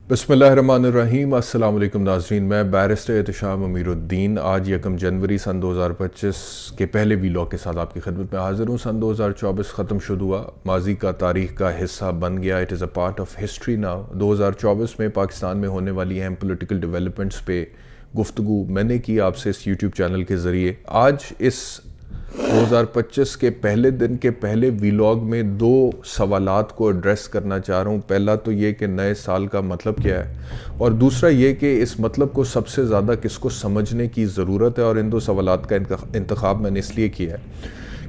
بسم اللہ الرحمن الرحیم۔ السلام علیکم ناظرین، میں بیرسٹر احتشام امیر الدین آج 1 جنوری سن 2025 کے پہلے ویلاگ کے ساتھ آپ کی خدمت میں حاضر ہوں۔ سن 2024 ختم شد ہوا، ماضی کا تاریخ کا حصہ بن گیا۔ It is a part of history now. 2024 میں پاکستان میں ہونے والی اہم پولیٹیکل ڈیولپمنٹس پہ گفتگو میں نے کی آپ سے اس یوٹیوب چینل کے ذریعے۔ آج اس 2025 کے پہلے دن کے پہلے ویلاگ میں 2 سوالات کو ایڈریس کرنا چاہ رہا ہوں۔ پہلا تو یہ کہ نئے سال کا مطلب کیا ہے، اور دوسرا یہ کہ اس مطلب کو سب سے زیادہ کس کو سمجھنے کی ضرورت ہے۔ اور ان 2 سوالات کا انتخاب میں نے اس لیے کیا ہے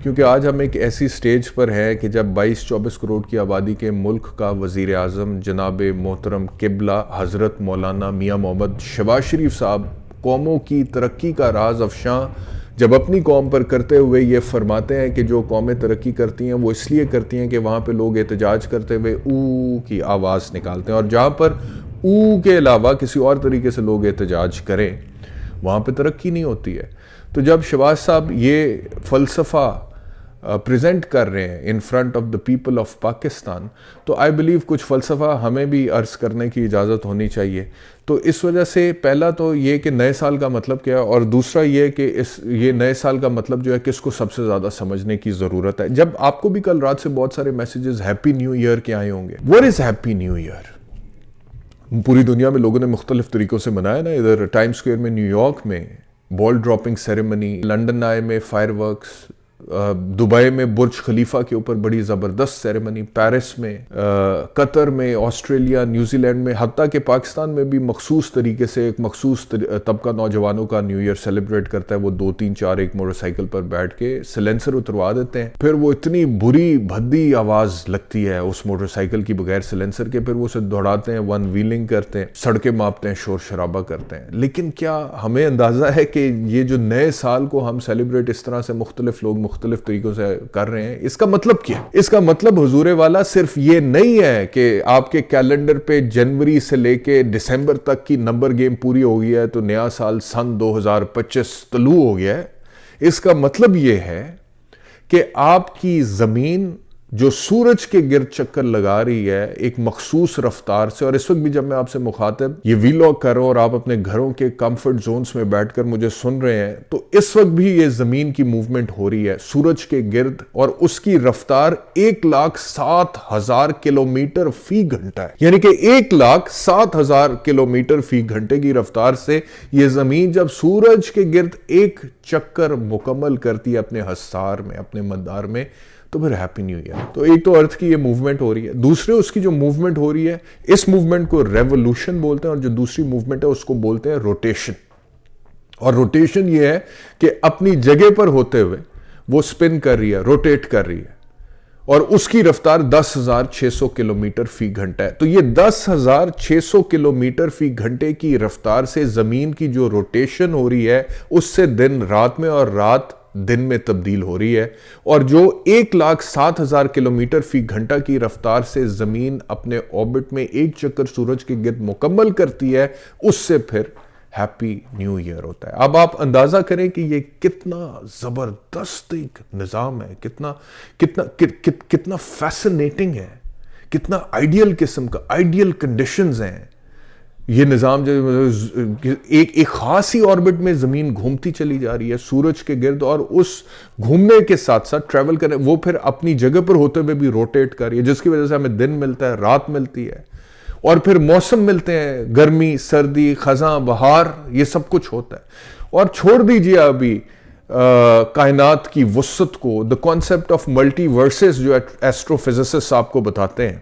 کیونکہ آج ہم ایک ایسی سٹیج پر ہیں کہ جب 22-24 کروڑ کی آبادی کے ملک کا وزیر اعظم جناب محترم قبلہ حضرت مولانا میاں محمد شہباز شریف صاحب قوموں کی ترقی کا راز افشاں جب اپنی قوم پر کرتے ہوئے یہ فرماتے ہیں کہ جو قومیں ترقی کرتی ہیں وہ اس لیے کرتی ہیں کہ وہاں پہ لوگ احتجاج کرتے ہوئے او کی آواز نکالتے ہیں، اور جہاں پر او کے علاوہ کسی اور طریقے سے لوگ احتجاج کریں وہاں پہ ترقی نہیں ہوتی ہے۔ تو جب شہباز صاحب یہ فلسفہ پریزنٹ کر رہے ہیں in front of the people of Pakistan, تو آئی بلیو کچھ فلسفہ ہمیں بھی عرض کرنے کی اجازت ہونی چاہیے۔ تو اس وجہ سے پہلا تو یہ کہ نئے سال کا مطلب کیا ہے، اور دوسرا یہ کہ یہ نئے سال کا مطلب جو ہے کس کو سب سے زیادہ سمجھنے کی ضرورت ہے۔ جب آپ کو بھی کل رات سے بہت سارے میسیجز ہیپی نیو ایئر کے آئے ہوں گے، what is happy new year? پوری دنیا میں لوگوں نے مختلف طریقوں سے منایا نا۔ ادھر ٹائم سکوئر میں نیو یارک میں بال ڈراپنگ سیریمنی، لنڈن آئے میں فائر ورکس، دبئی میں برج خلیفہ کے اوپر بڑی زبردست سیریمنی، پیرس میں، قطر میں، آسٹریلیا، نیوزی لینڈ میں، حتیٰ کہ پاکستان میں بھی مخصوص طریقے سے ایک مخصوص طبقہ نوجوانوں کا نیو ایئر سیلیبریٹ کرتا ہے۔ وہ 2-3-4 ایک موٹر سائیکل پر بیٹھ کے سلنسر اتروا دیتے ہیں، پھر وہ اتنی بری بھدی آواز لگتی ہے اس موٹر سائیکل کی بغیر سلنسر کے، پھر وہ اسے دوڑاتے ہیں، ون ویلنگ کرتے ہیں، سڑکیں ماپتے ہیں، شور شرابہ کرتے ہیں۔ لیکن کیا ہمیں اندازہ ہے کہ یہ جو نئے سال کو ہم سیلیبریٹ اس طرح سے مختلف لوگ مختلف طریقوں سے کر رہے ہیں، اس کا مطلب کیا؟ اس کا مطلب حضور والا صرف یہ نہیں ہے کہ آپ کے کیلنڈر پہ جنوری سے لے کے دسمبر تک کی نمبر گیم پوری ہو گئی ہے تو نیا سال سن 2025 طلوع ہو گیا ہے۔ اس کا مطلب یہ ہے کہ آپ کی زمین جو سورج کے گرد چکر لگا رہی ہے ایک مخصوص رفتار سے، اور اس وقت بھی جب میں آپ سے مخاطب یہ ویلاگ کر رہا ہوں اور آپ اپنے گھروں کے کمفرٹ زونز میں بیٹھ کر مجھے سن رہے ہیں، تو اس وقت بھی یہ زمین کی موومنٹ ہو رہی ہے سورج کے گرد، اور اس کی رفتار 1,07,000 کلومیٹر فی گھنٹہ ہے۔ یعنی کہ 1,07,000 کلومیٹر فی گھنٹے کی رفتار سے یہ زمین جب سورج کے گرد ایک چکر مکمل کرتی ہے اپنے حصار میں، اپنے مدار میں، تو پھر ہیپی نیو ایئر۔ تو ایک تو ارتھ کی یہ موومنٹ ہو رہی ہے، دوسرے اس کی جو موومنٹ ہو رہی ہے اس موومنٹ کو ریولوشن بولتے ہیں، اور جو دوسری موومنٹ ہے اس کو بولتے ہیں روٹیشن۔ اور روٹیشن یہ ہے کہ اپنی جگہ پر ہوتے ہوئے وہ سپن کر رہی ہے، روٹیٹ کر رہی ہے، اور اس کی رفتار 10,600 کلومیٹر فی گھنٹہ ہے۔ تو یہ 10,600 کلومیٹر فی گھنٹے کی رفتار سے زمین کی جو روٹیشن ہو رہی ہے اس سے دن رات میں اور رات دن میں تبدیل ہو رہی ہے، اور جو 1,07,000 کلومیٹر فی گھنٹہ کی رفتار سے زمین اپنے آربٹ میں ایک چکر سورج کے گرد مکمل کرتی ہے، اس سے پھر ہیپی نیو ایئر ہوتا ہے۔ اب آپ اندازہ کریں کہ یہ کتنا زبردست ایک نظام ہے، کتنا فیسنیٹنگ ہے، کتنا آئیڈیل قسم کا، آئیڈیل کنڈیشنز ہیں۔ یہ نظام جو ایک خاص ہی آربٹ میں زمین گھومتی چلی جا رہی ہے سورج کے گرد، اور اس گھومنے کے ساتھ ساتھ ٹریول کرے وہ پھر اپنی جگہ پر ہوتے ہوئے بھی روٹیٹ کر رہی ہے، جس کی وجہ سے ہمیں دن ملتا ہے، رات ملتی ہے، اور پھر موسم ملتے ہیں، گرمی، سردی، خزاں، بہار، یہ سب کچھ ہوتا ہے۔ اور چھوڑ دیجئے ابھی کائنات کی وسعت کو، the concept of multiverses جو ایسٹرو فزسسٹ آپ کو بتاتے ہیں،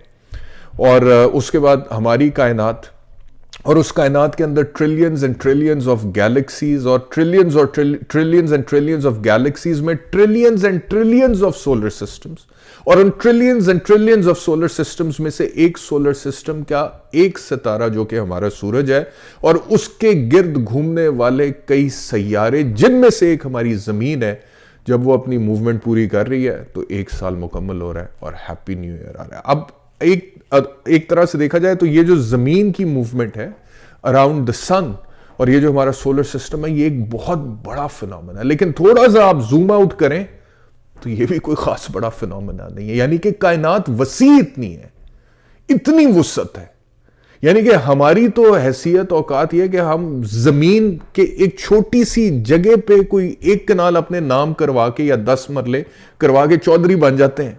اور اس کے بعد ہماری کائنات، اور اس کائنات کے اندر trillions and trillions of galaxies, اور trillions and trillions of galaxies میں trillions and trillions of solar systems, اور ان trillions and trillions of solar systems میں سے ایک سولر سسٹم کا ایک ستارہ جو کہ ہمارا سورج ہے، اور اس کے گرد گھومنے والے کئی سیارے جن میں سے ایک ہماری زمین ہے، جب وہ اپنی موومنٹ پوری کر رہی ہے تو 1 سال مکمل ہو رہا ہے اور ہیپی نیو ایئر آ رہا ہے۔ اب ایک طرح سے دیکھا جائے تو یہ جو زمین کی موومنٹ ہے اراؤنڈ دا سن، اور یہ جو ہمارا سولر سسٹم ہے، یہ ایک بہت بڑا فنومنا ہے، لیکن تھوڑا سا آپ زوم آؤٹ کریں تو یہ بھی کوئی خاص بڑا فنومنا نہیں ہے۔ یعنی کہ کائنات وسیع اتنی ہے، اتنی وسعت ہے، یعنی کہ ہماری تو حیثیت اوقات یہ ہے کہ ہم زمین کے ایک چھوٹی سی جگہ پہ کوئی ایک کنال اپنے نام کروا کے یا 10 مرلے کروا کے چودھری بن جاتے ہیں.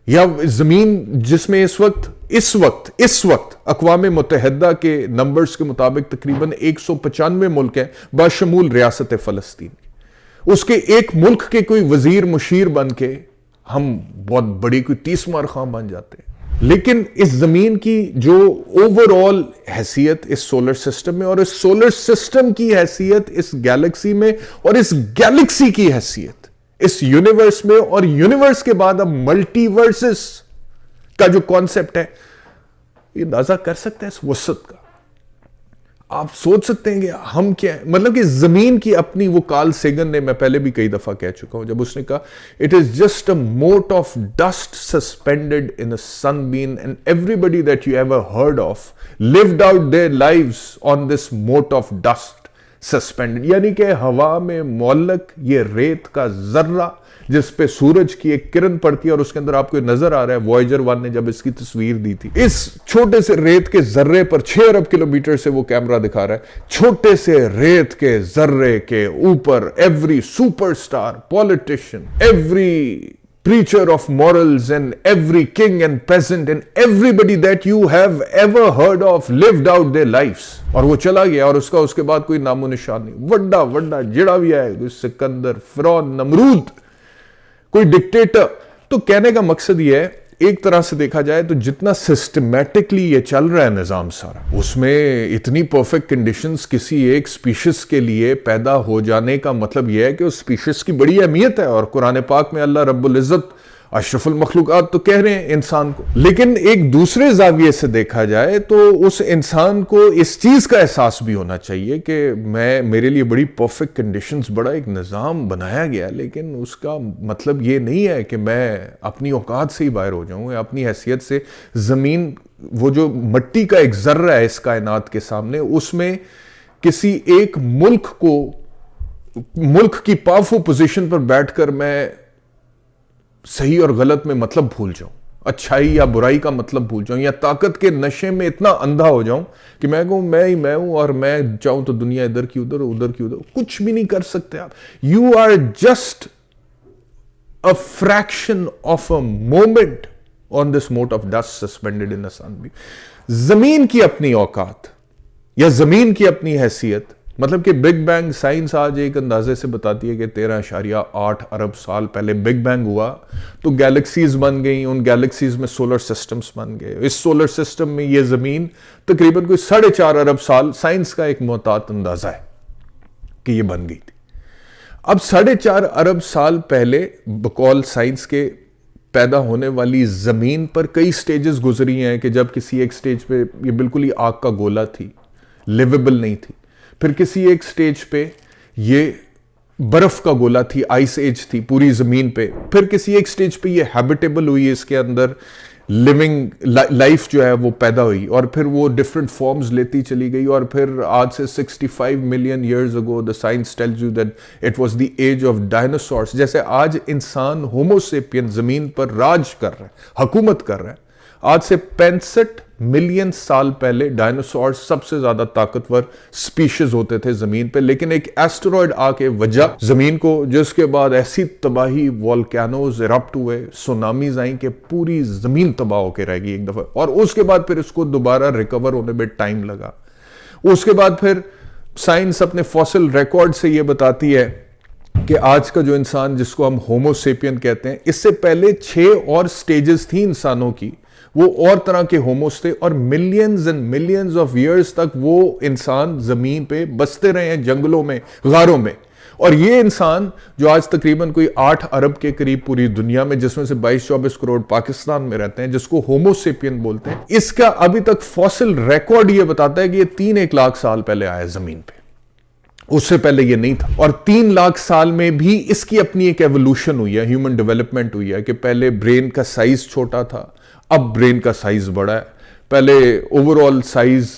یا زمین جس میں اس وقت اقوام متحدہ کے نمبرز کے مطابق تقریباً 195 ملک ہیں بشمول ریاست فلسطین. اس کے ایک ملک کے کوئی وزیر مشیر بن کے ہم بہت بڑی کوئی 30 مار خاں بن جاتے ہیں. لیکن اس زمین کی جو اوور آل حیثیت اس سولر سسٹم میں، اور اس سولر سسٹم کی حیثیت اس گیلیکسی میں، اور اس گیلیکسی کی حیثیت اس یونیورس میں، اور یونیورس کے بعد اب ملٹی ورسز کا جو کانسیپٹ ہے، یہ اندازہ کر سکتے ہیں اس وسعت کا. آپ سوچ سکتے ہیں کہ ہم کیا ہیں. مطلب کہ زمین کی اپنی، وہ کارل سیگن نے، میں پہلے بھی کئی دفعہ کہہ چکا ہوں، جب اس نے کہا it is just a mote of dust suspended in a sunbeam and everybody that you ever heard of lived out their lives on this mote of dust suspended. یعنی کہ ہوا میں معلق یہ ریت کا ذرہ جس پہ سورج کی ایک کرن پڑتی ہے، اور اس کے اندر آپ کو نظر آ رہا ہے وائجر 1 نے جب اس کی تصویر دی تھی، اس چھوٹے سے ریت کے ذرے پر 6 ارب کلومیٹر سے وہ کیمرہ دکھا رہا ہے، چھوٹے سے ریت کے ذرے کے اوپر every super star, politician, every preacher of morals, and every king and peasant and everybody that you have ever heard of lived out their lives. اور وہ چلا گیا، اور اس کے بعد کوئی نام و نشان نہیں. وڈا جڑا بھی آئے، کوئی سکندر، فرعون، نمرود، کوئی ڈکٹیٹر. تو کہنے کا مقصد یہ ہے، ایک طرح سے دیکھا جائے تو جتنا سسٹمیٹکلی یہ چل رہا ہے نظام سارا، اس میں اتنی پرفیکٹ کنڈیشنز کسی ایک سپیشیز کے لیے پیدا ہو جانے کا مطلب یہ ہے کہ اس سپیشیز کی بڑی اہمیت ہے. اور قرآن پاک میں اللہ رب العزت اشرف المخلوقات تو کہہ رہے ہیں انسان کو. لیکن ایک دوسرے زاویے سے دیکھا جائے تو اس انسان کو اس چیز کا احساس بھی ہونا چاہیے کہ میرے لیے بڑی پرفیکٹ کنڈیشنز، بڑا ایک نظام بنایا گیا، لیکن اس کا مطلب یہ نہیں ہے کہ میں اپنی اوقات سے ہی باہر ہو جاؤں یا اپنی حیثیت سے. زمین وہ جو مٹی کا ایک ذرہ ہے اس کائنات کے سامنے، اس میں کسی ایک ملک کی پاورفل پوزیشن پر بیٹھ کر میں صحیح اور غلط میں مطلب بھول جاؤں، اچھائی یا برائی کا مطلب بھول جاؤں، یا طاقت کے نشے میں اتنا اندھا ہو جاؤں کہ میں کہوں میں ہی میں ہوں، اور میں چاہوں تو دنیا ادھر کی ادھر، ادھر کی ادھر. کچھ بھی نہیں کر سکتے آپ. You are just a fraction of a moment on this mote of dust suspended in a sunbeam. زمین کی اپنی اوقات یا زمین کی اپنی حیثیت، مطلب کہ بگ بینگ، سائنس آج ایک اندازے سے بتاتی ہے کہ 13.8 ارب سال پہلے بگ بینگ ہوا تو گیلیکسیز بن گئیں، ان گیلیکسیز میں سولر سسٹمز بن گئے. اس سولر سسٹم میں یہ زمین تقریباً کوئی 4.5 ارب سال، سائنس کا ایک محتاط اندازہ ہے کہ یہ بن گئی تھی. اب 4.5 ارب سال پہلے بقول سائنس کے پیدا ہونے والی زمین پر کئی سٹیجز گزری ہیں کہ جب کسی ایک سٹیج پہ یہ بالکل ہی آگ کا گولا تھی، لیویبل نہیں تھی. پھر کسی ایک سٹیج پہ یہ برف کا گولا تھی، آئس ایج تھی پوری زمین پہ. پھر کسی ایک سٹیج پہ یہ ہیبیٹیبل ہوئی، اس کے اندر لیونگ لائف جو ہے وہ پیدا ہوئی، اور پھر وہ ڈفرنٹ فارمز لیتی چلی گئی. اور پھر آج سے 65 million years ago the science tells you that it was the age of dinosaurs. جیسے آج انسان ہومو سیپین زمین پر راج کر رہا ہے، حکومت کر رہا ہے. آج سے 65 ملین سال پہلے ڈائناسور سب سے زیادہ طاقتور سپیشیز ہوتے تھے زمین پہ. لیکن ایک ایسٹرائڈ آ کے وجہ زمین کو، جس کے بعد ایسی تباہی، والکینوز ایرپٹ ہوئے، سونامیز آئیں کہ پوری زمین تباہ ہو کے رہ گئی ایک دفعہ. اور اس کے بعد پھر اس کو دوبارہ ریکور ہونے میں ٹائم لگا. اس کے بعد پھر سائنس اپنے فوسل ریکارڈ سے یہ بتاتی ہے کہ آج کا جو انسان جس کو ہم ہومو سیپین کہتے ہیں، اس سے پہلے 6 اور سٹیجز تھیں انسانوں کی، وہ اور طرح کے ہوموز تھے، اور millions and millions of years تک وہ انسان زمین پہ بستے رہے ہیں، جنگلوں میں، غاروں میں. اور یہ انسان جو آج تقریباً کوئی 8 ارب کے قریب پوری دنیا میں، جس میں سے 22-24 کروڑ پاکستان میں رہتے ہیں، جس کو ہومو سیپین بولتے ہیں، اس کا ابھی تک فوسل ریکارڈ یہ بتاتا ہے کہ یہ 3 لاکھ سال پہلے آیا زمین پہ. اس سے پہلے یہ نہیں تھا. اور 3 لاکھ سال میں بھی اس کی اپنی ایک ایوولوشن ہوئی ہے، ہیومن ڈیولپمنٹ ہوئی ہے، کہ پہلے برین کا سائز چھوٹا تھا، اب برین کا سائز بڑا ہے. پہلے اوور آل سائز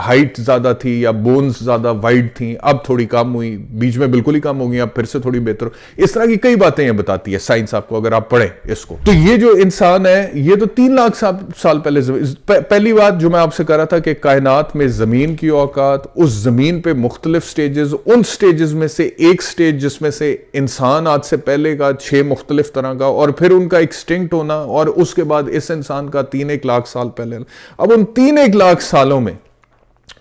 ہائٹ زیادہ تھی یا بونز زیادہ وائڈ تھیں، اب تھوڑی کم ہوئی، بیچ میں بالکل ہی کم ہو گئی، اب پھر سے تھوڑی بہتر. اس طرح کی کئی باتیں یہ بتاتی ہے سائنس آپ کو، اگر آپ پڑھیں اس کو. تو یہ جو انسان ہے یہ تو 3 لاکھ سال پہلے. پہلی بات جو میں آپ سے کہہ رہا تھا کہ کائنات میں زمین کی اوقات، اس زمین پہ مختلف سٹیجز، ان سٹیجز میں سے ایک سٹیج جس میں سے انسان آج سے پہلے کا 6 مختلف طرح کا، اور پھر ان کا ایکسٹنکٹ ہونا، اور اس کے بعد اس انسان کا 3-1 لاکھ سال پہلے. اب ان 3-1 لاکھ سالوں میں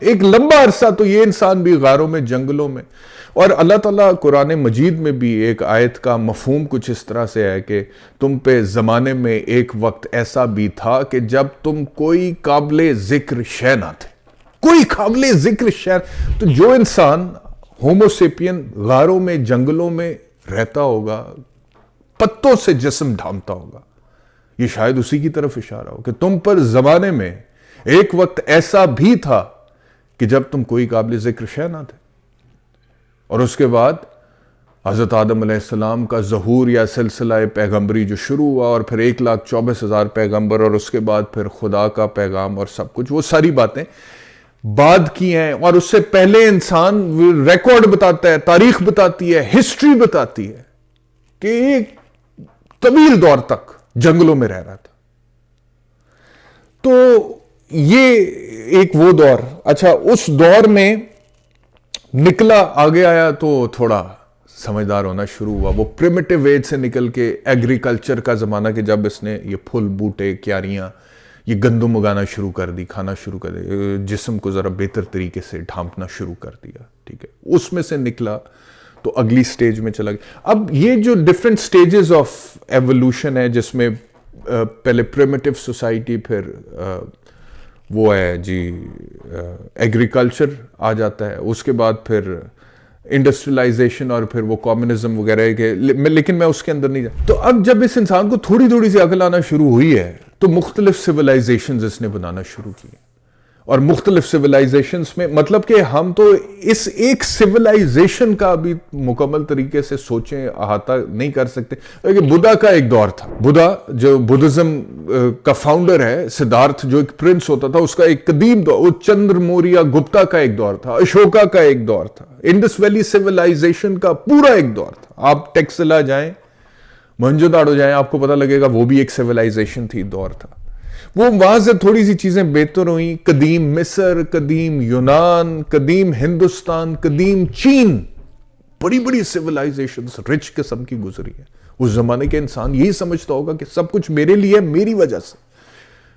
ایک لمبا عرصہ تو یہ انسان بھی غاروں میں، جنگلوں میں. اور اللہ تعالیٰ قرآن مجید میں بھی ایک آیت کا مفہوم کچھ اس طرح سے ہے کہ تم پہ زمانے میں ایک وقت ایسا بھی تھا کہ جب تم کوئی قابل ذکر شے نہ تھے. کوئی قابل ذکر شے. تو جو انسان ہومو سیپین غاروں میں، جنگلوں میں رہتا ہوگا، پتوں سے جسم ڈھانپتا ہوگا، یہ شاید اسی کی طرف اشارہ ہو کہ تم پر زمانے میں ایک وقت ایسا بھی تھا کہ جب تم کوئی قابل ذکر شے نہ تھے. اور اس کے بعد حضرت آدم علیہ السلام کا ظہور یا سلسلہ پیغمبری جو شروع ہوا، اور پھر 1,24,000 پیغمبر، اور اس کے بعد پھر خدا کا پیغام اور سب کچھ، وہ ساری باتیں بعد کی ہیں. اور اس سے پہلے انسان ریکارڈ بتاتا ہے، تاریخ بتاتی ہے، ہسٹری بتاتی ہے کہ ایک طویل دور تک جنگلوں میں رہ رہا تھا. تو یہ ایک وہ دور. اچھا، اس دور میں نکلا، آگے آیا تو تھوڑا سمجھدار ہونا شروع ہوا. وہ پریمیٹیو ایج سے نکل کے ایگریکلچر کا زمانہ، کہ جب اس نے یہ پھول بوٹے، کیاریاں، یہ گندم اگانا شروع کر دی، کھانا شروع کر دیا، جسم کو ذرا بہتر طریقے سے ڈھانپنا شروع کر دیا. ٹھیک ہے، اس میں سے نکلا تو اگلی سٹیج میں چلا گیا. اب یہ جو ڈیفرنٹ سٹیجز آف ایوولوشن ہے، جس میں پہلے پریمیٹیو سوسائٹی، پھر وہ ہے جی ایگریکلچر آ جاتا ہے، اس کے بعد پھر انڈسٹریلائزیشن، اور پھر وہ کمیونزم وغیرہ کے، لیکن میں اس کے اندر نہیں جا. تو اب جب اس انسان کو تھوڑی تھوڑی سی عقل آنا شروع ہوئی ہے تو مختلف سویلائزیشنز اس نے بنانا شروع کی. اور مختلف سویلائزیشنز میں مطلب کہ ہم تو اس ایک سویلائزیشن کا بھی مکمل طریقے سے سوچیں، احاطہ نہیں کر سکتے. بدھا کا ایک دور تھا. بدھا جو بدھزم کا فاؤنڈر ہے، سدھارتھ جو ایک پرنس ہوتا تھا، اس کا ایک قدیم دور. وہ چندر موریہ گپتا کا ایک دور تھا، اشوکا کا ایک دور تھا، انڈس ویلی سویلائزیشن کا پورا ایک دور تھا. آپ ٹیکسلا جائیں، موہنجو داڑو جائیں، آپ کو پتہ لگے گا وہ بھی ایک سویلائزیشن تھی، دور تھا. وہ وہاں سے تھوڑی سی چیزیں بہتر ہوئیں. قدیم مصر، قدیم یونان، قدیم ہندوستان، قدیم چین، بڑی بڑی سیولائزیشنز رچ قسم کی گزری ہے. اس زمانے کے انسان یہی سمجھتا ہوگا کہ سب کچھ میرے لیے، میری وجہ سے،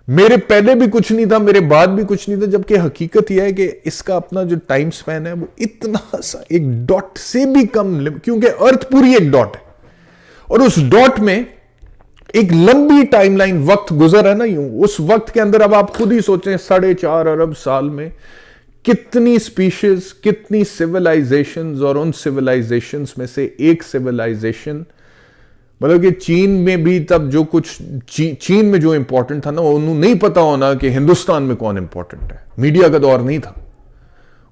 میرے پہلے بھی کچھ نہیں تھا، میرے بعد بھی کچھ نہیں تھا. جبکہ حقیقت یہ ہے کہ اس کا اپنا جو ٹائم سپین ہے وہ اتنا سا ایک ڈاٹ سے بھی کم، کیونکہ ارتھ پوری ایک ڈاٹ ہے، اور اس ڈاٹ میں ایک لمبی ٹائم لائن وقت گزر ہے نا. یوں اس وقت کے اندر اب آپ خود ہی سوچیں 4.5 ارب سال میں کتنی سپیشیز، کتنی سیولائزیشنز، اور ان سیولائزیشنز میں سے ایک سیولائزیشن، مطلب کہ چین میں بھی تب جو کچھ چین میں جو امپورٹنٹ تھا نا، انہوں نہیں پتا ہونا کہ ہندوستان میں کون امپورٹنٹ ہے. میڈیا کا دور نہیں تھا.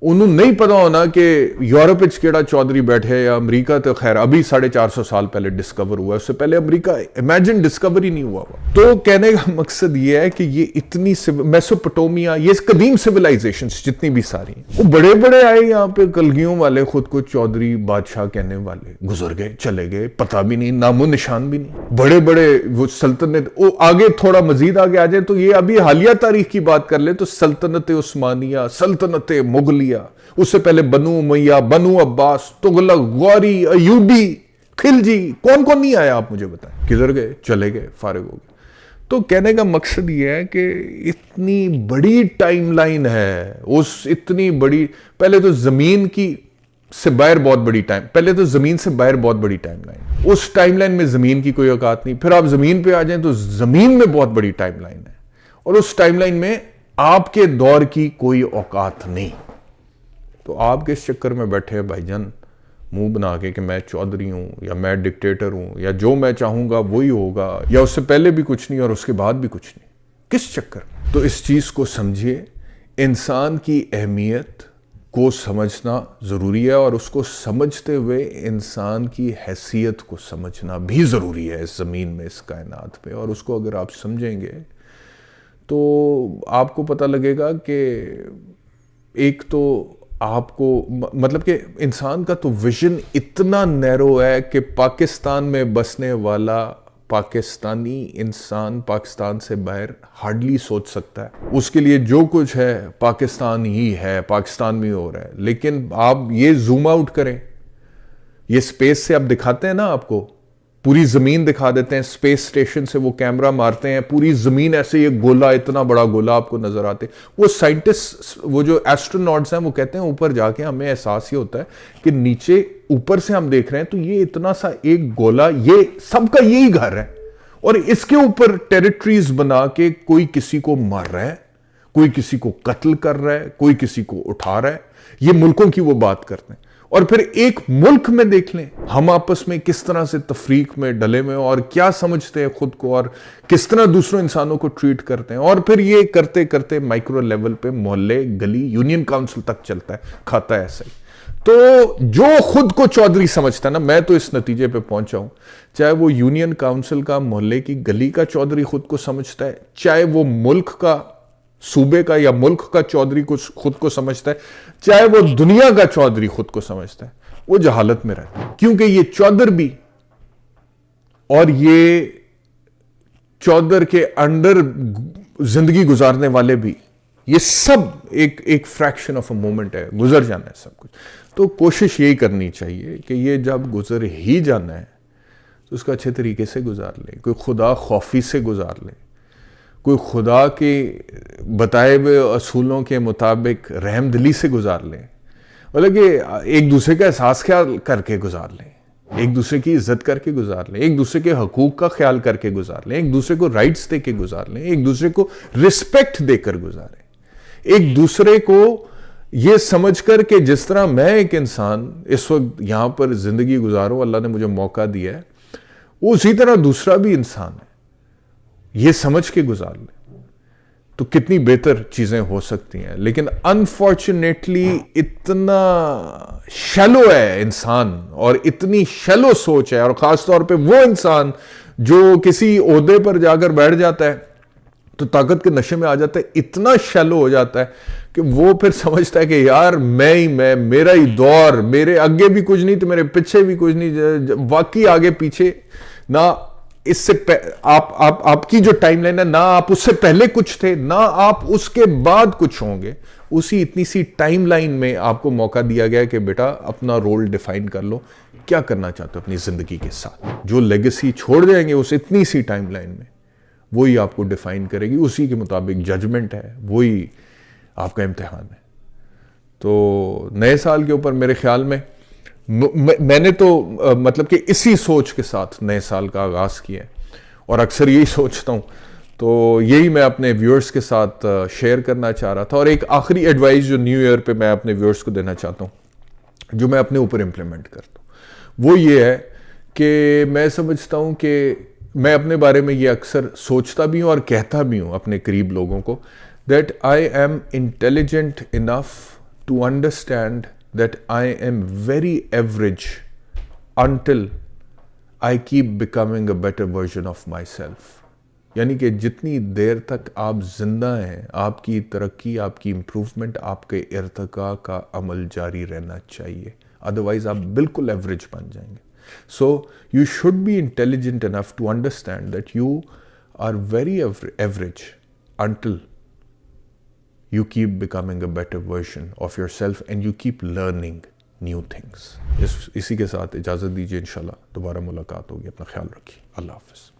انہوں نہیں پتا ہونا کہ یورپ وچ کیڑا چودھری بیٹھے، یا امریکہ تو خیر ابھی 450 سال پہلے ڈسکور ہوا ہے، اس سے پہلے امریکہ امیجن ڈسکور ہی نہیں ہوا. تو کہنے کا مقصد یہ ہے کہ یہ اتنی میسوپوٹومیا، یہ قدیم سیولائزیشنز جتنی بھی ساری ہیں، وہ بڑے بڑے آئے یہاں پہ کلگیوں والے، خود کو چودھری بادشاہ کہنے والے، گزر گئے، چلے گئے، پتہ بھی نہیں، نام و نشان بھی نہیں. بڑے بڑے وہ سلطنت، وہ آگے تھوڑا مزید آگے آ جائے تو یہ ابھی حالیہ تاریخ کی بات کر لیں تو سلطنت عثمانیہ، سلطنت مغلیہ، اس سے پہلے بنو امیہ، بنو عباس، تغلق، غوری، ایوبی، خلجی، کون کون نہیں آیا آپ مجھے بتائیں. کدھر گئے؟ چلے گئے، فارغ ہو گئے. تو کہنے کا مقصد یہ ہے کہ اتنی بڑی ٹائم لائن ہے، اس اتنی بڑی، پہلے تو زمین کی سے باہر بہت بڑی ٹائم، پہلے تو زمین سے باہر بہت بڑی ٹائم لائن. اس ٹائم لائن میں زمین کی کوئی اوقات نہیں. پھر آپ زمین پہ آ جائیں تو زمین میں بہت بڑی ٹائم لائن ہے، اور اس ٹائم لائن میں آپ کے دور کی کوئی اوقات نہیں. تو آپ کس چکر میں بیٹھے ہیں بھائی جان، منہ بنا کے کہ میں چودھری ہوں، یا میں ڈکٹیٹر ہوں، یا جو میں چاہوں گا وہی ہوگا، یا اس سے پہلے بھی کچھ نہیں اور اس کے بعد بھی کچھ نہیں. کس چکر؟ تو اس چیز کو سمجھیے. انسان کی اہمیت کو سمجھنا ضروری ہے، اور اس کو سمجھتے ہوئے انسان کی حیثیت کو سمجھنا بھی ضروری ہے اس زمین میں، اس کائنات پہ. اور اس کو اگر آپ سمجھیں گے تو آپ کو پتہ لگے گا کہ ایک تو آپ کو مطلب کہ انسان کا تو ویژن اتنا نیرو ہے کہ پاکستان میں بسنے والا پاکستانی انسان پاکستان سے باہر ہارڈلی سوچ سکتا ہے. اس کے لیے جو کچھ ہے پاکستان ہی ہے, پاکستان میں ہو رہا ہے. لیکن آپ یہ زوم آؤٹ کریں, یہ سپیس سے آپ دکھاتے ہیں نا, آپ کو پوری زمین دکھا دیتے ہیں, سپیس سٹیشن سے وہ کیمرہ مارتے ہیں, پوری زمین ایسے یہ گولا, اتنا بڑا گولا آپ کو نظر آتے. وہ سائنٹسٹ, وہ جو ایسٹروناٹس ہیں, وہ کہتے ہیں اوپر جا کے ہمیں احساس یہ ہوتا ہے کہ نیچے اوپر سے ہم دیکھ رہے ہیں تو یہ اتنا سا ایک گولا, یہ سب کا یہی گھر ہے, اور اس کے اوپر ٹیریٹریز بنا کے کوئی کسی کو مار رہا ہے, کوئی کسی کو قتل کر رہا ہے, کوئی کسی کو اٹھا رہا ہے. یہ ملکوں کی وہ بات کرتے ہیں. اور پھر ایک ملک میں دیکھ لیں ہم آپس میں کس طرح سے تفریق میں ڈلے میں اور کیا سمجھتے ہیں خود کو, اور کس طرح دوسروں انسانوں کو ٹریٹ کرتے ہیں. اور پھر یہ کرتے کرتے مائکرو لیول پہ محلے, گلی, یونین کاؤنسل تک چلتا ہے, کھاتا ہے ایسا ہی. تو جو خود کو چودھری سمجھتا ہے نا, میں تو اس نتیجے پہ پہنچا ہوں, چاہے وہ یونین کاؤنسل کا, محلے کی, گلی کا چودھری خود کو سمجھتا ہے, چاہے وہ ملک کا, صوبے کا یا ملک کا چودھری خود کو سمجھتا ہے, چاہے وہ دنیا کا چودھری خود کو سمجھتا ہے, وہ جہالت میں رہتا ہے. کیونکہ یہ چودھر بھی اور یہ چودھر کے انڈر زندگی گزارنے والے بھی, یہ سب ایک فریکشن آف اے مومنٹ ہے, گزر جانا ہے سب کچھ. تو کوشش یہی کرنی چاہیے کہ یہ جب گزر ہی جانا ہے تو اس کا اچھے طریقے سے گزار لیں, کوئی خدا خوفی سے گزار لیں, کوئی خدا کے بتائے ہوئے اصولوں کے مطابق رحم دلی سے گزار لیں, مطلب کہ ایک دوسرے کا احساس خیال کر کے گزار لیں, ایک دوسرے کی عزت کر کے گزار لیں, ایک دوسرے کے حقوق کا خیال کر کے گزار لیں, ایک دوسرے کو رائٹس دے کے گزار لیں, ایک دوسرے کو رسپیکٹ دے کر گزاریں, ایک دوسرے کو یہ سمجھ کر کہ جس طرح میں ایک انسان اس وقت یہاں پر زندگی گزاروں, اللہ نے مجھے موقع دیا ہے, وہ اسی طرح دوسرا بھی انسان ہے, یہ سمجھ کے گزار لیں تو کتنی بہتر چیزیں ہو سکتی ہیں. لیکن انفارچونیٹلی اتنا شیلو ہے انسان, اور اتنی شیلو سوچ ہے, اور خاص طور پہ وہ انسان جو کسی عہدے پر جا کر بیٹھ جاتا ہے تو طاقت کے نشے میں آ جاتا ہے, اتنا شیلو ہو جاتا ہے کہ وہ پھر سمجھتا ہے کہ یار میں میرا ہی دور, میرے آگے بھی کچھ نہیں تو میرے پیچھے بھی کچھ نہیں. واقعی آگے پیچھے نہ اس سے آپ کی جو ٹائم لائن ہے, نہ آپ اس سے پہلے کچھ تھے, نہ آپ اس کے بعد کچھ ہوں گے. اسی اتنی سی ٹائم لائن میں آپ کو موقع دیا گیا کہ بیٹا اپنا رول ڈیفائن کر لو, کیا کرنا چاہتے ہو اپنی زندگی کے ساتھ. جو لیگیسی چھوڑ جائیں گے اس اتنی سی ٹائم لائن میں, وہی آپ کو ڈیفائن کرے گی, اسی کے مطابق ججمنٹ ہے, وہی آپ کا امتحان ہے. تو نئے سال کے اوپر میرے خیال میں میں نے تو مطلب کہ اسی سوچ کے ساتھ نئے سال کا آغاز کیا ہے, اور اکثر یہی سوچتا ہوں. تو یہی میں اپنے ویورز کے ساتھ شیئر کرنا چاہ رہا تھا. اور ایک آخری ایڈوائز جو نیو ایئر پہ میں اپنے ویورز کو دینا چاہتا ہوں, جو میں اپنے اوپر امپلیمنٹ کرتا ہوں, وہ یہ ہے کہ میں سمجھتا ہوں کہ میں اپنے بارے میں یہ اکثر سوچتا بھی ہوں اور کہتا بھی ہوں اپنے قریب لوگوں کو, that I am intelligent enough to understand that I am very average until I keep becoming a better version of myself. یعنی کہ جتنی دیر تک آپ زندہ ہیں, آپ کی ترقی, آپ کی امپروومنٹ, آپ کے ارتقاء کا عمل جاری رہنا چاہیے, ادروائز آپ بالکل ایوریج بن جائیں گے. So you should be intelligent enough to understand that you are very average until you keep becoming a better version of yourself and you keep learning new things. اسی کے ساتھ اجازت دیجیے, انشاءاللہ دوبارہ ملاقات ہوگی. اپنا خیال رکھیے. اللہ حافظ.